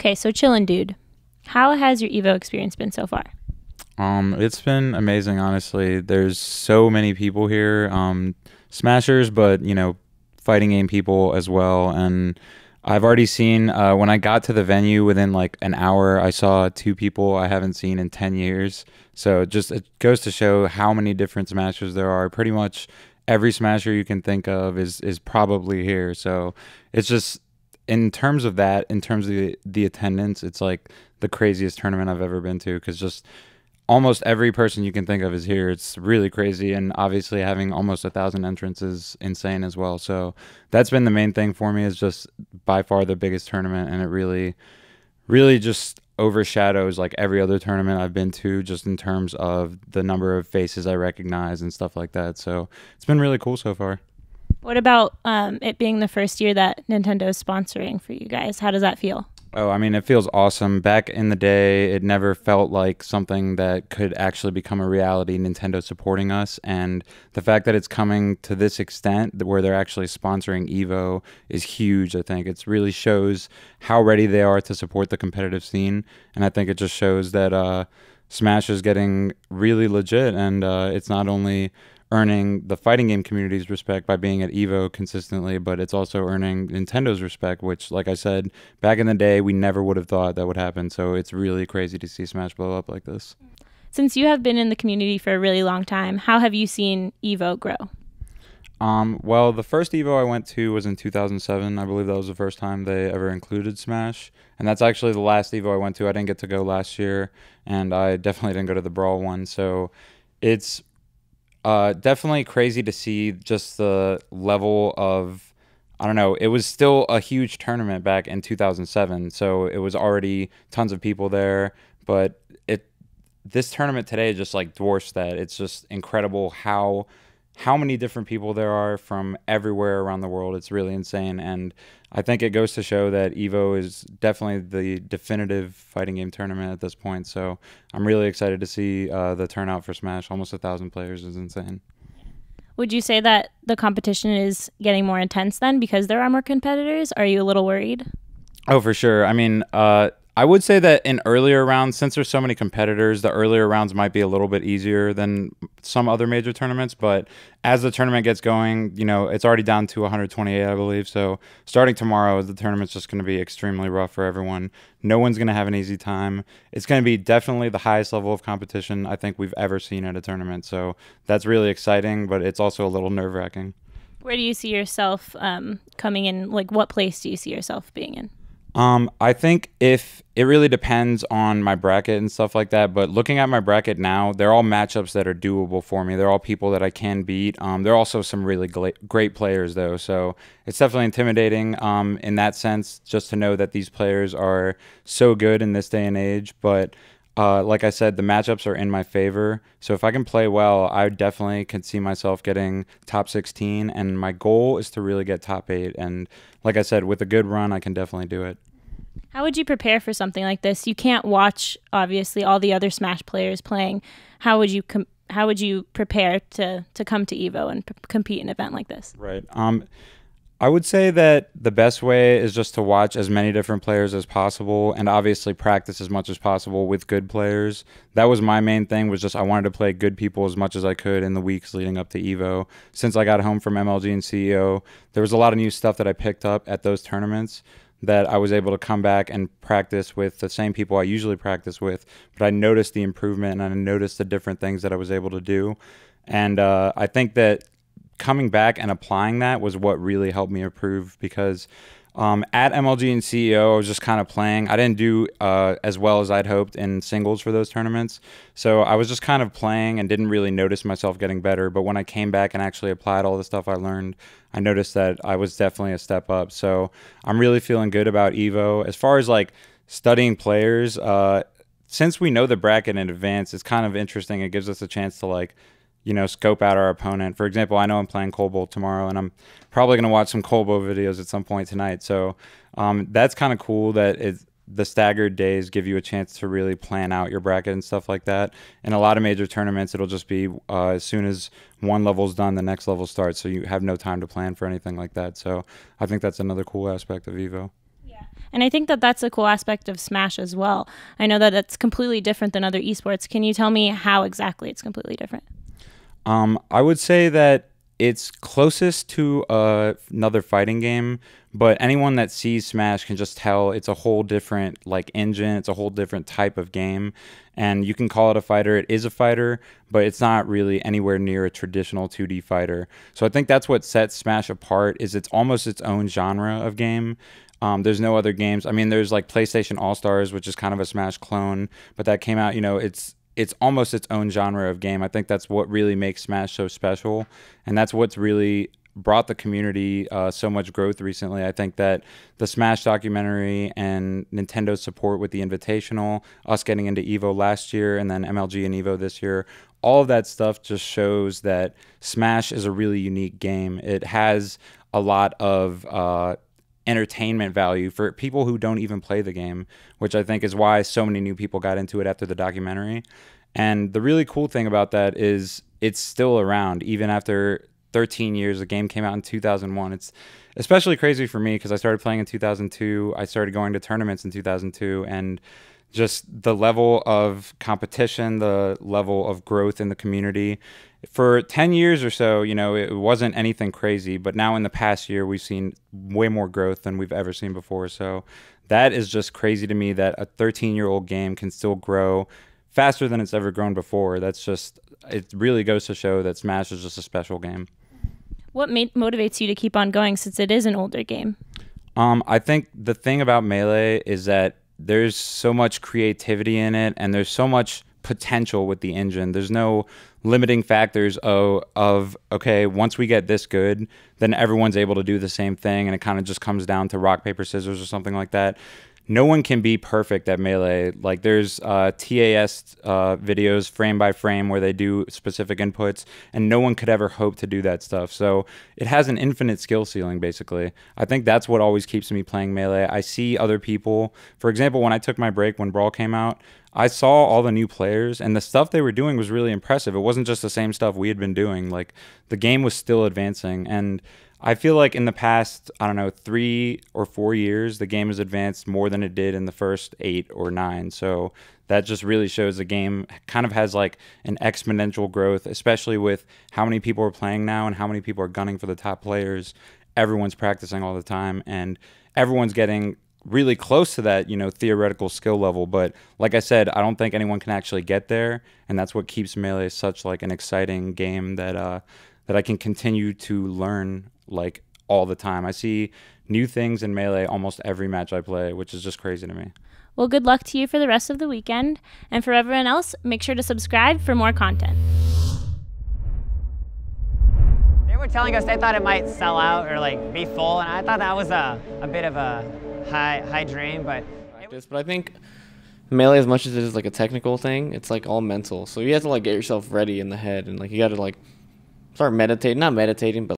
Okay, so Chillindude, how has your EVO experience been so far? It's been amazing, honestly. There's so many people here, smashers, but fighting game people as well. And I've already seen when I got to the venue within like an hour, I saw two people I haven't seen in 10 years. So it goes to show how many different smashers there are. Pretty much every smasher you can think of is probably here. So it's just in terms of that, in terms of the attendance, it's like the craziest tournament I've ever been to because just almost every person you can think of is here. It's really crazy, and obviously having almost 1,000 entrants is insane as well. So that's been the main thing for me, is just by far the biggest tournament, and it really just overshadows like every other tournament I've been to, just in terms of the number of faces I recognize and stuff like that. So it's been really cool so far. What about it being the first year that Nintendo is sponsoring for you guys? How does that feel? Oh, I mean, it feels awesome. Back in the day, it never felt like something that could actually become a reality, Nintendo supporting us. And the fact that it's coming to this extent, where they're actually sponsoring EVO, is huge, I think. It really shows how ready they are to support the competitive scene. And I think it just shows that Smash is getting really legit. And it's not only earning the fighting game community's respect by being at EVO consistently, but it's also earning Nintendo's respect, which, like I said, back in the day, we never would have thought that would happen. So it's really crazy to see Smash blow up like this. Since you have been in the community for a really long time, how have you seen EVO grow? Well, the first EVO I went to was in 2007. I believe that was the first time they ever included Smash. And that's actually the last EVO I went to. I didn't get to go last year, and I definitely didn't go to the Brawl one. So it's definitely crazy to see just the level of, I don't know, it was still a huge tournament back in 2007, so it was already tons of people there, but this tournament today just like dwarfs that. It's just incredible how many different people there are from everywhere around the world. It's really insane, and I think it goes to show that EVO is definitely the definitive fighting game tournament at this point. So I'm really excited to see the turnout for Smash. Almost 1,000 players is insane. Would you say that the competition is getting more intense then because there are more competitors? Are you a little worried? Oh, for sure. I mean, I would say that in earlier rounds, since there's so many competitors, the earlier rounds might be a little bit easier than some other major tournaments. But as the tournament gets going, it's already down to 128, I believe. So starting tomorrow, the tournament's just going to be extremely rough for everyone. No one's going to have an easy time. It's going to be definitely the highest level of competition I think we've ever seen at a tournament. So that's really exciting, but it's also a little nerve-wracking. Where do you see yourself coming in? Like, what place do you see yourself being in? I think if it really depends on my bracket and stuff like that, but looking at my bracket now, they're all matchups that are doable for me. They're all people that I can beat. There are also some really great players though, so it's definitely intimidating in that sense, just to know that these players are so good in this day and age. But like I said, the matchups are in my favor. So if I can play well, I definitely can see myself getting top 16. And my goal is to really get top 8. And like I said, with a good run, I can definitely do it. How would you prepare for something like this? You can't watch, obviously, all the other Smash players playing. How would you prepare to come to EVO and compete in an event like this? Right. I would say that the best way is just to watch as many different players as possible, and obviously practice as much as possible with good players. That was my main thing, was just I wanted to play good people as much as I could in the weeks leading up to EVO. Since I got home from MLG and CEO, there was a lot of new stuff that I picked up at those tournaments that I was able to come back and practice with the same people I usually practice with, but I noticed the improvement and I noticed the different things that I was able to do. And I think that coming back and applying that was what really helped me improve, because at MLG and CEO, I was just kind of playing. I didn't do as well as I'd hoped in singles for those tournaments. So I was just kind of playing and didn't really notice myself getting better. But when I came back and actually applied all the stuff I learned, I noticed that I was definitely a step up. So I'm really feeling good about EVO. As far as like studying players, since we know the bracket in advance, it's kind of interesting. It gives us a chance to like, scope out our opponent. For example, I know I'm playing Colbo tomorrow, and I'm probably going to watch some Colbo videos at some point tonight. So that's kind of cool that the staggered days give you a chance to really plan out your bracket and stuff like that. In a lot of major tournaments, it'll just be as soon as one level's done, the next level starts, so you have no time to plan for anything like that. So I think that's another cool aspect of EVO. Yeah. And I think that that's a cool aspect of Smash as well. I know that it's completely different than other esports. Can you tell me how exactly it's completely different? I would say that it's closest to another fighting game, but anyone that sees Smash can just tell it's a whole different like engine. It's a whole different type of game, and you can call it a fighter. It is a fighter, but it's not really anywhere near a traditional 2D fighter. So I think that's what sets Smash apart. Is it's almost its own genre of game. There's no other games. I mean, there's like PlayStation All Stars, which is kind of a Smash clone, but that came out. It's almost its own genre of game. I think that's what really makes Smash so special, and that's what's really brought the community so much growth recently. I think that the Smash documentary and Nintendo's support with the Invitational, us getting into EVO last year, and then MLG and EVO this year, all of that stuff just shows that Smash is a really unique game. It has a lot of entertainment value for people who don't even play the game, which I think is why so many new people got into it after the documentary. And the really cool thing about that is it's still around even after 13 years. The game came out in 2001. It's especially crazy for me because I started playing in 2002. I started going to tournaments in 2002, and just the level of competition, the level of growth in the community. For 10 years or so, it wasn't anything crazy, but now in the past year, we've seen way more growth than we've ever seen before. So that is just crazy to me that a 13-year-old game can still grow faster than it's ever grown before. It really goes to show that Smash is just a special game. What motivates you to keep on going since it is an older game? I think the thing about Melee is that there's so much creativity in it, and there's so much potential with the engine. There's no limiting factors of okay, once we get this good, then everyone's able to do the same thing, and it kind of just comes down to rock, paper, scissors or something like that. No one can be perfect at Melee. Like there's TAS videos frame by frame where they do specific inputs, and no one could ever hope to do that stuff. So it has an infinite skill ceiling, basically. I think that's what always keeps me playing Melee. I see other people. For example, when I took my break when Brawl came out, I saw all the new players, and the stuff they were doing was really impressive. It wasn't just the same stuff we had been doing. Like the game was still advancing, and I feel like in the past, I don't know, 3 or 4 years, the game has advanced more than it did in the first 8 or 9. So that just really shows the game kind of has like an exponential growth, especially with how many people are playing now and how many people are gunning for the top players. Everyone's practicing all the time, and everyone's getting really close to that, theoretical skill level. But like I said, I don't think anyone can actually get there, and that's what keeps Melee such like an exciting game that I can continue to learn like all the time. I see new things in Melee almost every match I play, which is just crazy to me. Well, good luck to you for the rest of the weekend. And for everyone else, make sure to subscribe for more content. They were telling us they thought it might sell out or like be full, and I thought that was a bit of a high dream, but I think Melee, as much as it is like a technical thing, it's like all mental. So you have to like get yourself ready in the head, and like you got to like start meditating, not meditating, but